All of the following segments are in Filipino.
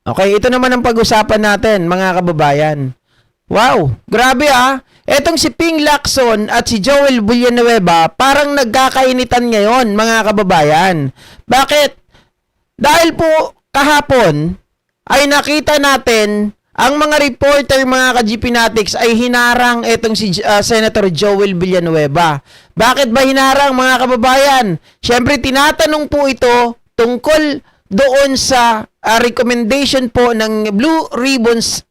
Okay, ito naman ang pag-usapan natin, mga kababayan. Wow, grabe ah. Etong si Ping Lacson at si Joel Villanueva parang nagkakainitan ngayon, mga kababayan. Bakit? Dahil po kahapon ay nakita natin ang mga reporter, mga ka-GP Natics, ay hinarang etong si Senator Joel Villanueva. Bakit ba hinarang, mga kababayan? Siyempre, tinatanong po ito tungkol doon sa recommendation po ng Blue Ribbons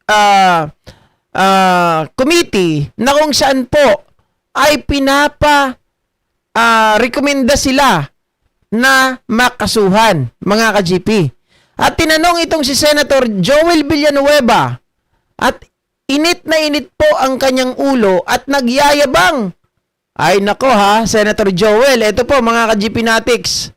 Committee na kung saan po ay rekomenda sila na makasuhan, mga ka-GP. At tinanong itong si Senator Joel Villanueva at init na init po ang kanyang ulo at nagyayabang. Ay nako ha, Senator Joel, ito po mga ka-GP Natics.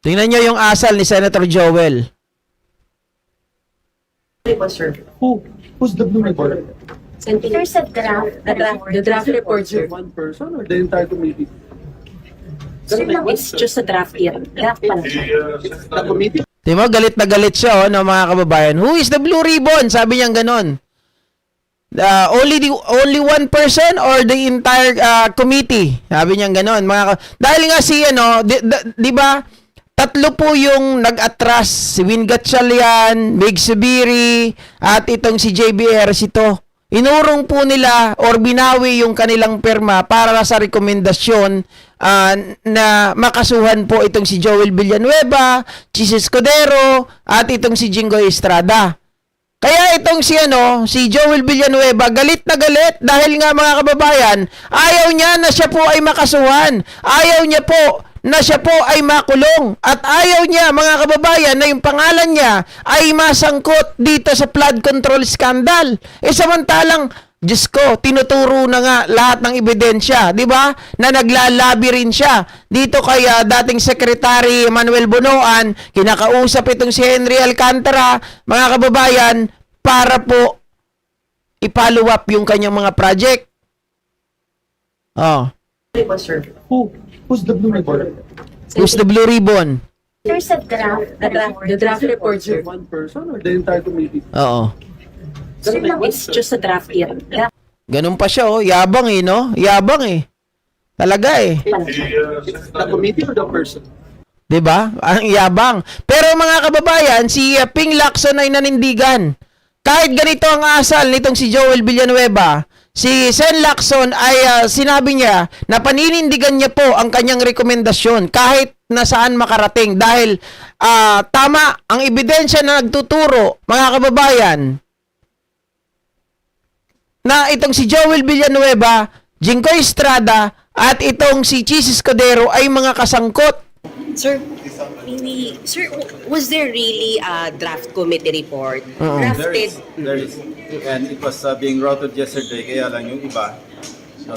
Tingnan nyo yung asal ni Senator Joel. Sir. Who's the blue report? There's a draft. The draft report, sir. One person or the entire committee? Sir, no, it's just a draft here. Draft pa lang siya. The committee? Tingnan mo, galit na galit siya, no, mga kababayan. Who is the blue ribbon? Sabi niya ganon. Only one person or the entire committee? Sabi niya ganon. Dahil nga si, di ba, tatlo po yung nag-atras, si Win Gatchalian, Mig Subiri, at itong si JBR ito. Inurong po nila or binawi yung kanilang perma para sa rekomendasyon na makasuhan po itong si Joel Villanueva, Chis Escudero, at itong si Jinggoy Estrada. Kaya itong si Joel Villanueva galit na galit dahil nga, mga kababayan, ayaw niya na siya po ay makasuhan. Ayaw niya po na siya po ay makulong. At ayaw niya, mga kababayan, na yung pangalan niya ay masangkot dito sa flood control scandal. Samantalang, Diyos ko, tinuturo na nga lahat ng ebidensya, di ba? Na naglalabi rin siya. Dito kay dating Secretary Manuel Bonoan, kinakausap itong si Henry Alcantara, mga kababayan, para po i-follow up yung kanyang mga project. Oh. Sir. Who's the blue report? Who's the blue ribbon? There's a draft. The draft report, sir. One person or the entire committee? Oo. Sir, no, it's just a draft here. Draft Ganun pa siya, oh. Yabang no? Yabang Talaga pa lang siya. The committee or the person? 'Di ba? Ang yabang. Pero mga kababayan, si Ping Lacson ay nanindigan. Kahit ganito ang asal nitong si Joel Villanueva, si Sen Lacson ay sinabi niya na paninindigan niya po ang kanyang rekomendasyon kahit nasaan makarating dahil tama ang ebidensya na nagtuturo, mga kababayan, na itong si Joel Villanueva, Jinggoy Estrada, at itong si Chis Escudero ay mga kasangkot. Sir, was there really a draft committee report? There is. And it was being routed yesterday, kaya lang yung iba,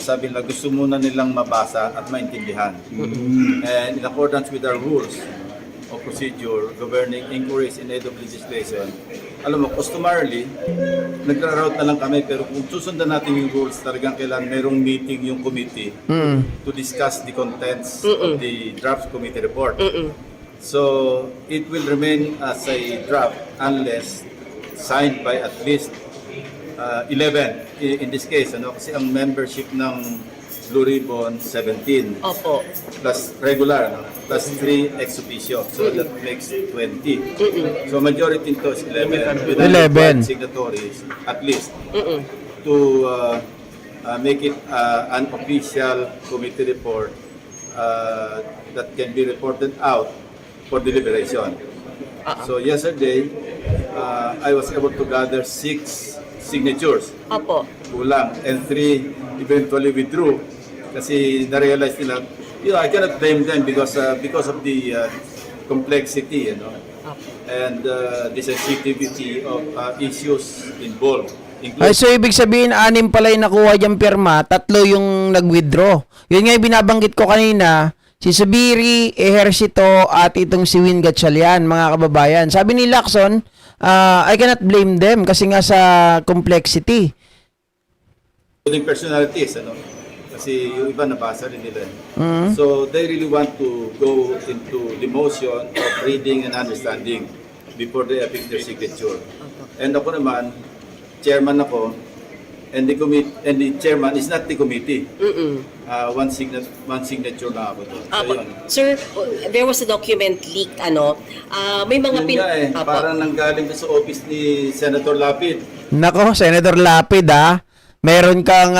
sabi nila gusto muna nilang mabasa at maintindihan. And in accordance with our rules of procedure governing inquiries in aid of legislation, alam mo, customarily, nagra-route na lang kami, pero kung susundan natin yung rules, talagang kailangan merong meeting yung committee to discuss the contents of the draft committee report. So, it will remain as a draft unless signed by at least 11 in this case, kasi ang membership ng Blue Ribbon 17 Opo. plus regular, plus 3 ex officio, so that makes 20. So majority nito is 11 with 11 signatories at least to make it an official committee report that can be reported out for deliberation. So yesterday, I was able to gather 6 signatures. Opo. Kulang. And 3 eventually withdrew kasi na-realize nila, I cannot blame them because of the complexity, and the sensitivity of issues involved. Ay, so ibig sabihin, 6 pala yung nakuha diyang pirma, 3 yung nag-withdraw. Yun nga yung binabanggit ko kanina, si Subiri, Ejercito, at itong si Win Gatchalian, mga kababayan. Sabi ni Lacson, I cannot blame them kasi nga sa complexity. Including personalities, Kasi yung iba nabasa rin nila. Mm. So they really want to go into the motion of reading and understanding before they affix their signature. And ako naman, chairman ako, and the chairman is not the committee. One signature na ako doon. So, Apo. yun. Sir, there was a document leaked, may mga Yun nga eh, Apo. parang nanggaling doon sa office ni Senator Lapid. Nako, Senator Lapid meron kang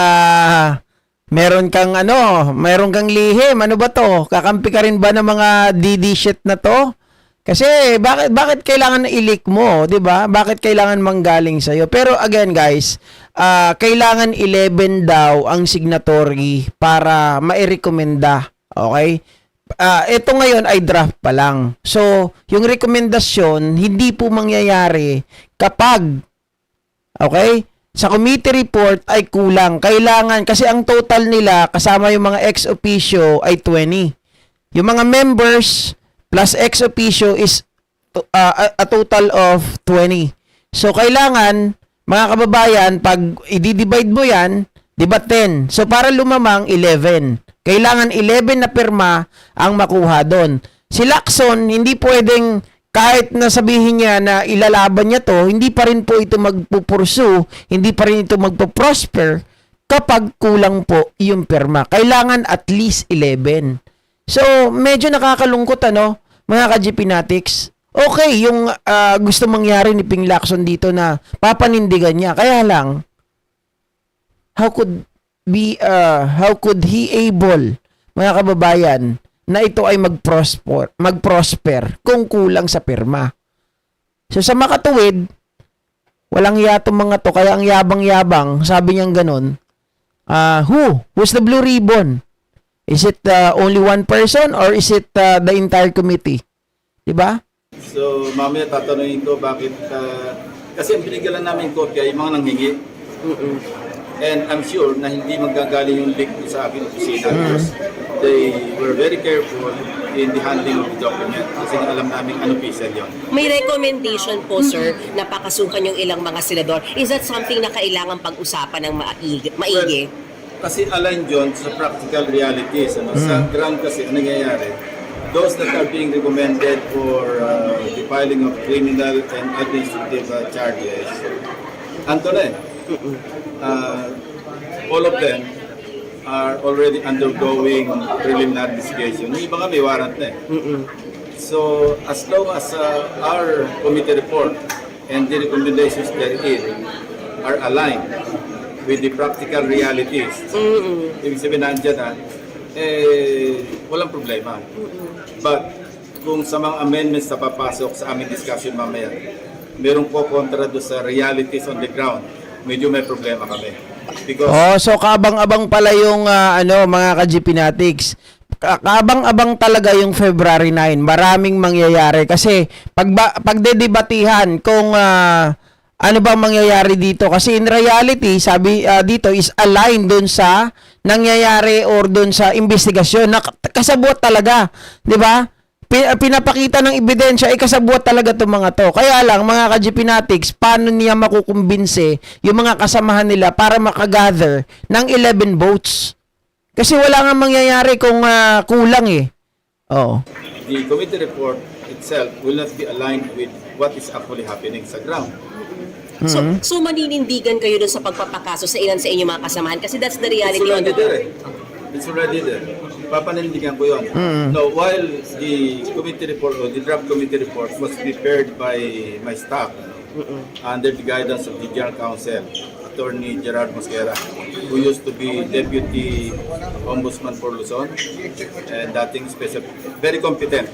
meron kang lihim. Ano ba to? Kakampi ka rin ba ng mga DD shit na to? Kasi bakit kailangan na i-leak mo, 'di ba? Bakit kailangan manggaling sa iyo? Pero again, guys, kailangan 11 daw ang signatory para mairekomenda. Okay? Ito ngayon ay draft pa lang. So, yung rekomendasyon hindi po mangyayari kapag sa committee report ay kulang. Kailangan, kasi ang total nila kasama yung mga ex officio ay 20. Yung mga members plus ex officio is a total of 20. So, kailangan, mga kababayan, pag i-divide mo yan, di ba 10? So, para lumamang 11. Kailangan 11 na pirma ang makuha doon. Si Lacson, hindi pwedeng kahit na sabihin niya na ilalaban niya to, hindi pa rin po ito magpupursu, hindi pa rin ito magpo-prosper kapag kulang po yung pirma. Kailangan at least 11. So, medyo nakakalungkot mga ka-GPnatics. Okay, yung gusto mangyari ni Ping Lacson dito na papanindigan niya. Kaya lang, how could he able, mga kababayan, na ito ay mag-prosper kung kulang sa pirma. So sa makatuwid, walang yatong mga to, kaya ang yabang-yabang, sabi niyang ganun, who's the blue ribbon? Is it only one person or is it the entire committee? Diba? So, mamaya tatanungin ko bakit, kasi ang binigyan lang namin kopya yung mga nanghingi. And I'm sure na hindi magagaling yung leak sa aking opisina because they were very careful in the handling of the document kasi alam namin ano pisan yun. May recommendation po, sir, na pakasukan yung ilang mga senador. Is that something na kailangan pag-usapan ng maigi? Kasi align yun sa practical realities. Sa ground kasi, ang nangyayari, those that are being recommended for the filing of criminal and administrative charges, anto na all of them are already undergoing preliminary investigation. Yung iba nga may warrant na So, as long as our committee report and the recommendations therein are aligned with the practical realities, ibig sabihin nandiyan walang problema. But, kung sa mga amendments na papasok sa aming discussion mamaya, merong po kontra doon sa realities on the ground, medyo may problema kami. Because so kabang-abang pala yung mga ka-GPnatics. Kabang-abang talaga yung February 9. Maraming mangyayari kasi pagdedebatihan kung ano bang mangyayari dito kasi in reality sabi dito is aligned doon sa nangyayari or doon sa investigasyon. Kasabot talaga, 'di ba? Pinapakita ng ebidensya, kasabot talaga itong mga to. Kaya lang, mga ka-GPnatics, paano niya makukumbinse yung mga kasamahan nila para makagather ng 11 votes? Kasi wala nga mangyayari kung kulang Oo. the committee report itself will not be aligned with what is actually happening sa ground. So maninindigan kayo doon sa pagpapakaso sa ilan sa inyong mga kasamahan kasi that's the reality on the It's already there. Papanindigan ko yun. No, while the committee report or the draft committee report was prepared by my staff under the guidance of the General Counsel, Attorney Gerard Mosquera, who used to be Deputy Ombudsman for Luzon and dating special, very competent.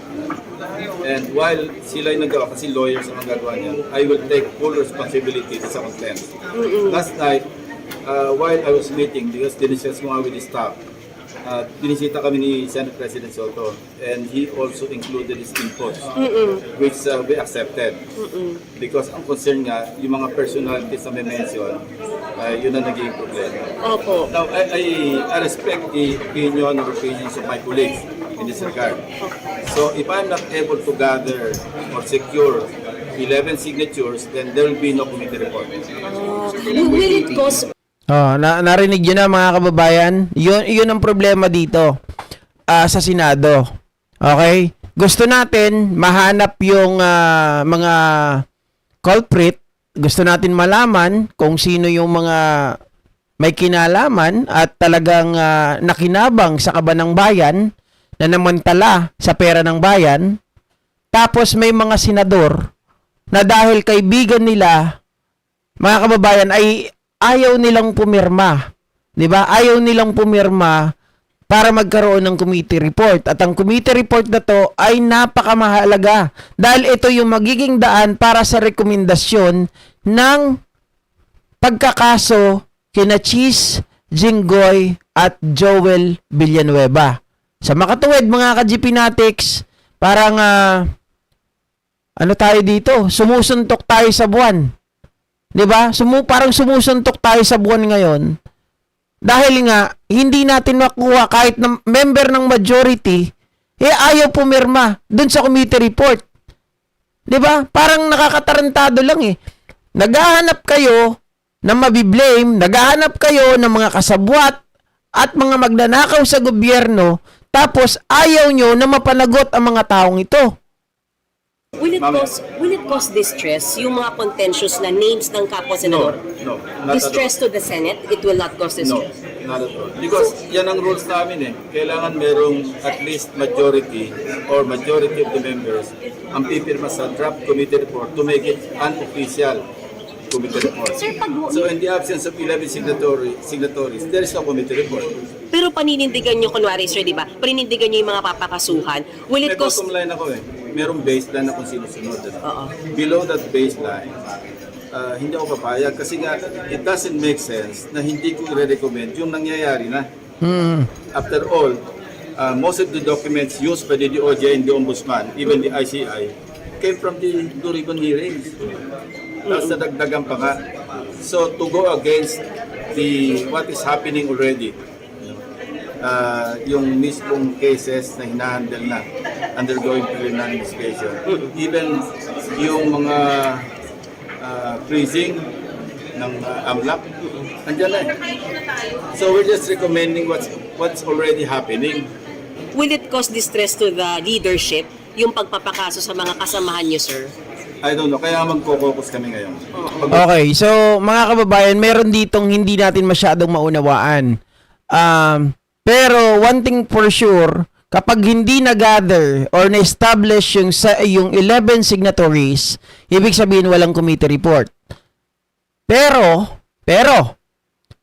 And while sila yung nagawa, kasi lawyers ang gagawa niyan, I will take full responsibility sa contents. Last night, while I was meeting, because diniscuss mo nga with the staff, binisita kami ni Senate President Soto and he also included his inputs which we accepted because ang concern nga yung mga personalities na may mention yun ang naging problema. Opo. Now I respect the opinion or opinions of my colleagues in this regard. So if I'm not able to gather or secure 11 signatures, then there will be no committee report. Will it cause Narinig yun na mga kababayan. Yun ang problema dito sa Senado. Okay? Gusto natin mahanap yung mga culprit. Gusto natin malaman kung sino yung mga may kinalaman at talagang nakinabang sa kaban ng bayan, na namantala sa pera ng bayan. Tapos may mga senador na dahil kaibigan nila, mga kababayan, ay ayaw nilang pumirma. 'Di ba? Ayaw nilang pumirma para magkaroon ng committee report. At ang committee report na to ay napakamahalaga dahil ito yung magiging daan para sa rekomendasyon ng pagkakaso kina Cheese, Jinggoy at Joel Villanueva. Sa makatuwid mga ka-GPnatics, parang ano tayo dito? Sumusuntok tayo sa buwan. 'Di ba? Parang sumusuntok tayo sa buwan ngayon. Dahil nga hindi natin makuha kahit na member ng majority ayaw pumirma dun sa committee report. 'Di ba? Parang nakakatarantado lang eh. Naghahanap kayo na mabiblame, naghahanap kayo ng mga kasabwat at mga magnanakaw sa gobyerno, tapos ayaw nyo na mapanagot ang mga taong ito. Will it cause distress yung mga contentious na names ng kapwa senador? No, not Distress to the Senate, it will not cause No, distress. not at all. Because yan ang rules namin eh. Kailangan merong at least majority or majority of the members ang pipirma sa draft committee report to make it unofficial committee report. Sir, So in the absence of 11 signatories, there is no committee report. pero paninindigan nyo, kunwari sir, di ba? Paninindigan nyo yung mga papakasuhan. Will May it cause... bottom line ako eh. Merong baseline na kung sino-sunod. Oo. Below that baseline, hindi ako papayag kasi nga it doesn't make sense na hindi ko i-recommend yung nangyayari na. After all, most of the documents used by the DOJ and the Ombudsman, even the ICI, came from the Blue Ribbon hearings. Tapos nadagdagan pa nga. So to go against what is happening already, yung mismong cases na hinahandle na undergoing preliminary investigation, even yung mga freezing ng AMLAC, andyan na eh. So we're just recommending what's already happening. Will it cause distress to the leadership yung pagpapakaso sa mga kasamahan nyo, sir? I don't know, kaya magko-focus kami ngayon. Okay, so mga kababayan, meron ditong hindi natin masyadong maunawaan. Pero one thing for sure, kapag hindi na-gather or na-establish yung 11 signatories, ibig sabihin walang committee report. Pero,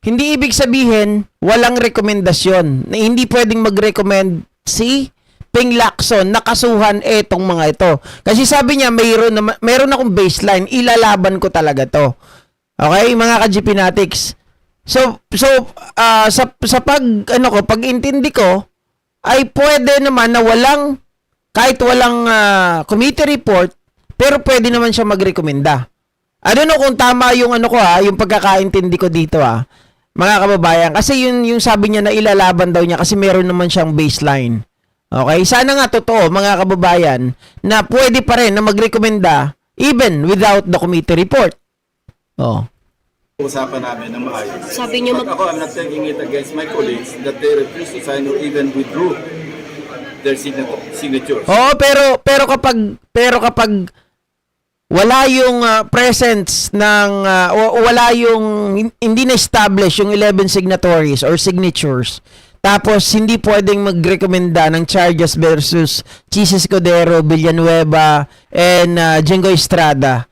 hindi ibig sabihin walang rekomendasyon. Na hindi pwedeng mag-recommend si Ping Lacson nakasuhan etong mga ito. Kasi sabi niya mayroon akong baseline, ilalaban ko talaga to. Okay, mga ka-GPnatics. So sa pag-intindi ko ay pwede naman na kahit walang committee report, pero pwede naman siya magrekomenda. I don't know kung tama yung yung pagkakaintindi ko dito mga kababayan, kasi yung sabi niya na ilalaban daw niya kasi meron naman siyang baseline. Okay, sana nga totoo mga kababayan na pwede pa rin na magrekomenda even without the committee report. Usapan namin ng maayos. Sabi niyo But ako, I'm not taking it against my colleagues that they refuse to sign or even withdrew their signatures. Pero kapag wala yung presence ng wala yung hindi na establish yung 11 signatories or signatures, tapos hindi pwedeng magrekomenda ng charges versus Chis Escudero, Villanueva and Jinggoy Estrada.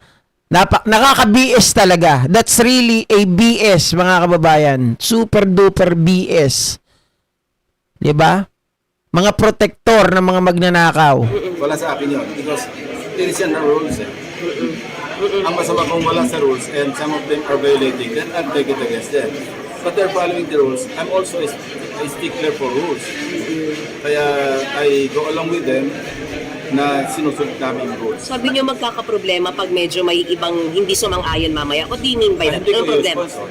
Nakaka-BS talaga. That's really a BS, mga kababayan. Super duper BS. 'Di ba? Mga protektor ng mga magnanakaw. Wala sa akin yun because it is in the rules eh. Ang masama kung wala sa rules and some of them are violating, then I'll take it against them. But they're following the rules. I'm also a stickler for rules. Kaya I go along with them na sinusunod namin yung rules. Sabi niyo magkakaproblema pag medyo may ibang hindi sumang-ayon mamaya. What do you mean by that? Hindi ko Ano yung problema? sponsor.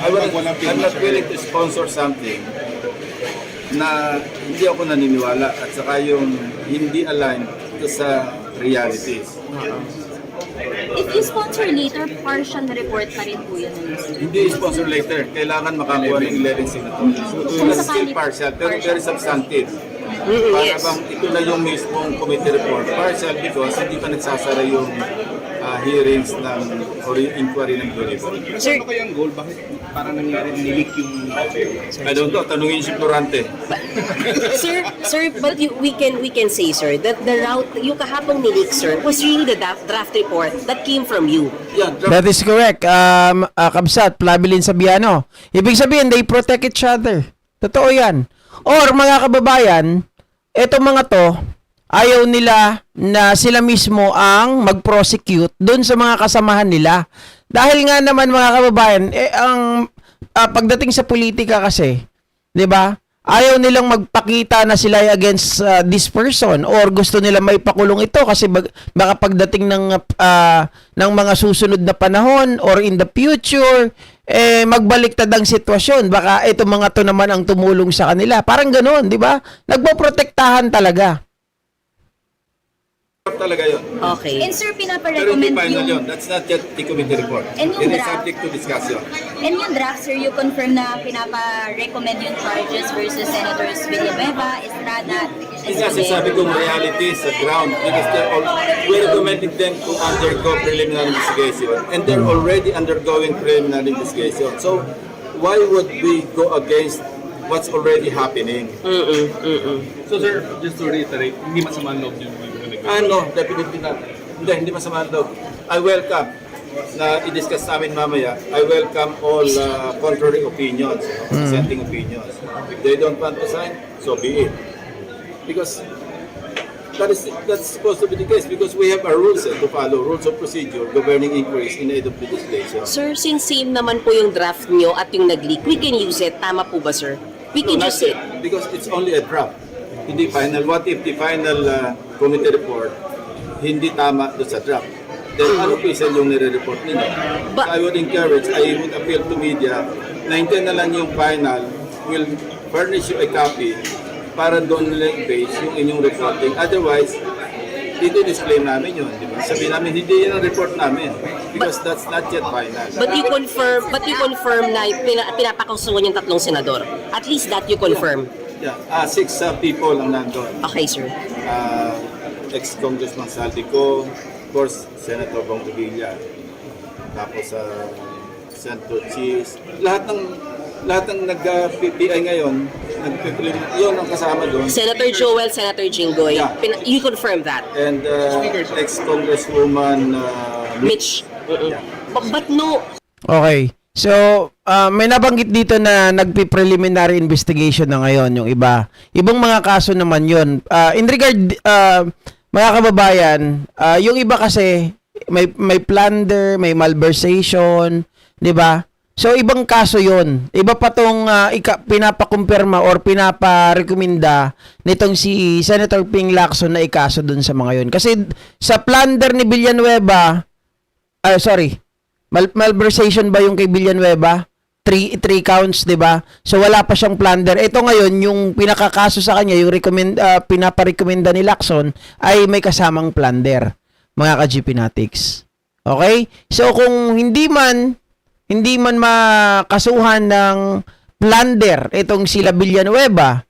I'm not willing to sponsor something na hindi ako naniniwala at saka yung hindi aligned sa realities. If you sponsor later, partial report pa rin po yun. Hindi sponsor later. Kailangan makakuha ng 11 signatures. So that's still partial, pero very substantive. Para bang ito na yung mismong committee report. Partial because hindi pa nagsasara yung hearings ng or yung inquiry ng jury. Sir, ano kaya ang goal? Bakit parang nangyari nilik yung... I don't know, tanungin si Florante. Sir, but we can say, sir, that the route, yung kahapong nilik, sir, was really the draft report that came from you. Yeah, That is correct. Kabsat, Plabilin Sabiano. Ibig sabihin, they protect each other. Totoo yan. Or mga kababayan, etong mga to, ayaw nila na sila mismo ang mag-prosecute dun sa mga kasamahan nila. Dahil nga naman mga kababayan, ang pagdating sa politika kasi, 'di ba? Ayaw nilang magpakita na sila ay against this person or gusto nila may pakulong ito kasi baka pagdating ng mga susunod na panahon or in the future magbaliktad ang sitwasyon. Baka ito mga to naman ang tumulong sa kanila. Parang ganoon, 'di ba? Nagpoprotektahan talaga. talaga yun. Okay. And sir, Pero hindi pinaparecommend final yun. yung... That's not yet the committee report. And yung It is draft? subject to discussion. And yung draft, sir, you confirm na pinapa-recommend yung charges versus Senators Villanueva, Estrada, Hindi kasi sabi ko reality sa ground because we're recommending them to undergo preliminary investigation and they're already undergoing preliminary investigation. So why would we go against what's already happening? So sir, just to reiterate, hindi masama ang loob yung No, definitely not. Hindi masama ang loob. I welcome na i-discuss namin mamaya. I welcome all contrary opinions, dissenting opinions. If they don't want to sign, so be it. Because that's supposed to be the case because we have our rules to follow, rules of procedure governing inquiries in aid of legislation. Sir, since same naman po yung draft nyo at yung nag-leak, we can use it. Tama po ba, sir? We can No, use not it. yet, because it's only a draft. Hindi final. What if the final committee report hindi tama doon sa draft? Then ano po isa yung nire-report ninyo? But- I would encourage, I would appeal to media na hindi na lang yung final will furnish you a copy para doon nila i-base yung inyong reporting. Otherwise, i-display namin yun. Di ba? Sabihin namin, hindi yan ang report namin because that's not yet final. But you confirm na pinapakasuhan yung tatlong senador. At least that you confirm. Yeah, 6 people ang nandun. Okay, sir. Ex-Congressman Saldico, of course, Senator Bong Revilla, tapos Senator Cheese, lahat ng nag-PI ngayon, yun ang kasama doon. Senator Joel, Senator Jinggoy, Yeah. You confirm that. And ex-Congresswoman Mitch. But no, Okay. So, may nabanggit dito na nagpi-preliminary investigation na ngayon yung iba. Ibang mga kaso naman yun. In regard, mga kababayan, yung iba kasi may plunder, may malversation, di ba? So, ibang kaso yun. Iba pa tong pinapakumpirma or pinaparekomenda nitong si Senator Ping Lacson na ikaso dun sa mga yun. Kasi sa plunder ni Villanueva, malversation ba yung kay Villanueva? 3 counts, 'di ba? So wala pa siyang plunder. Ito ngayon yung pinakakaso sa kanya, yung pinaparekomenda ni Lacson ay may kasamang plunder, mga ka-GPnatics. Okay? So kung hindi man makasuhan ng plunder itong sila Villanueva,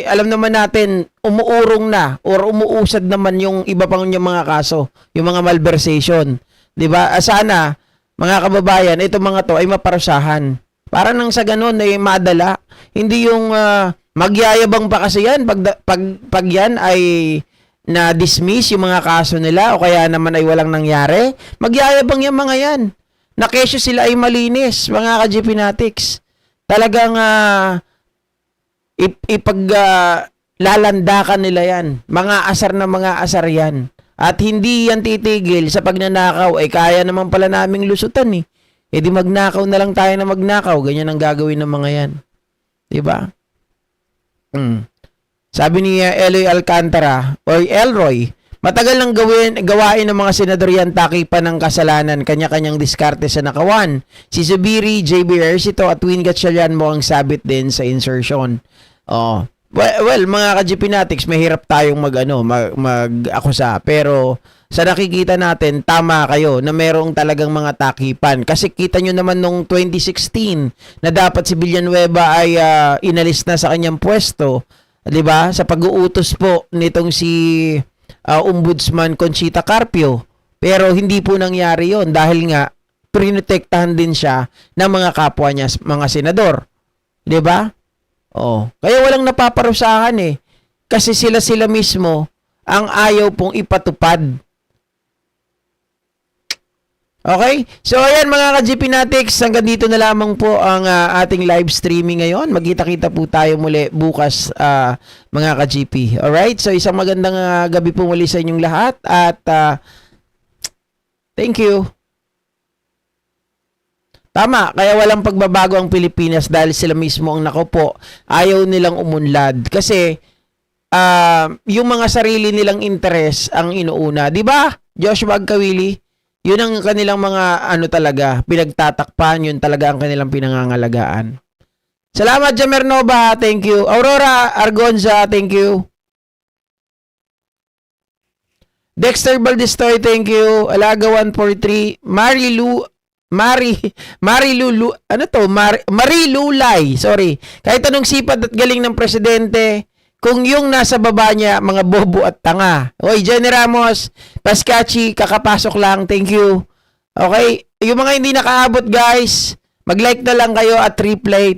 alam naman natin umuurong na or umuusad naman yung iba pang yung mga kaso, yung mga malversation. 'Di ba? Sana mga kababayan, itong mga to ay maparusahan. Para nang sa ganun ay madala. Hindi yung magyayabang pa kasi yan pag yan ay na-dismiss yung mga kaso nila o kaya naman ay walang nangyari. Magyayabang yung mga yan. Na kesyo sila ay malinis, mga ka-GPnatics. Talagang lalandakan nila yan. Mga asar yan. At hindi yan titigil sa pagnanakaw. Kaya naman pala naming lusutan eh. Di magnakaw na lang tayo na magnakaw. Ganyan ang gagawin ng mga yan. Diba? Sabi ni Eloy Alcantara or Elroy, matagal nang gawain ng mga senador yan takipan ng kasalanan, kanya-kanyang diskarte sa nakawan. Si Zubiri, JB Ercito at Win Gatchalian mo ang sabit din sa insertion. Well, mga ka-GP Natics, mahirap tayong mag-akusa. Pero sa nakikita natin, tama kayo na merong talagang mga takipan. Kasi kita nyo naman nung 2016 na dapat si Villanueva ay inalis na sa kanyang pwesto. 'Di ba? Sa pag-uutos po nitong si Ombudsman Conchita Carpio. Pero hindi po nangyari yon dahil nga prinotektahan din siya ng mga kapwa niya, mga senador. 'Di ba? Oh, kaya walang napaparusahan eh. Kasi sila mismo ang ayaw pong ipatupad. Okay? So ayan mga ka-GP Natics, hanggang dito na lamang po ang ating live streaming ngayon. Magkita-kita po tayo muli bukas mga ka-GP. Alright? So isang magandang gabi po muli sa inyong lahat at thank you. Tama, kaya walang pagbabago ang Pilipinas dahil sila mismo ang nakaupo. Ayaw nilang umunlad. Kasi, yung mga sarili nilang interes ang inuuna. Di ba, Joshua Agkawili? Yun ang kanilang mga, talaga, pinagtatakpan. Yun talaga ang kanilang pinangangalagaan. Salamat, Jamer Nova. Thank you. Aurora Argonza. Thank you. Dexter Baldestoy. Thank you. Alaga 143. Marilulay, sorry. Kahit anong sipag at galing ng presidente, kung yung nasa baba niya, mga bobo at tanga. Oy, Jenny Ramos, Pascachi, kakapasok lang, thank you. Okay, yung mga hindi nakaabot guys, mag-like na lang kayo at replay.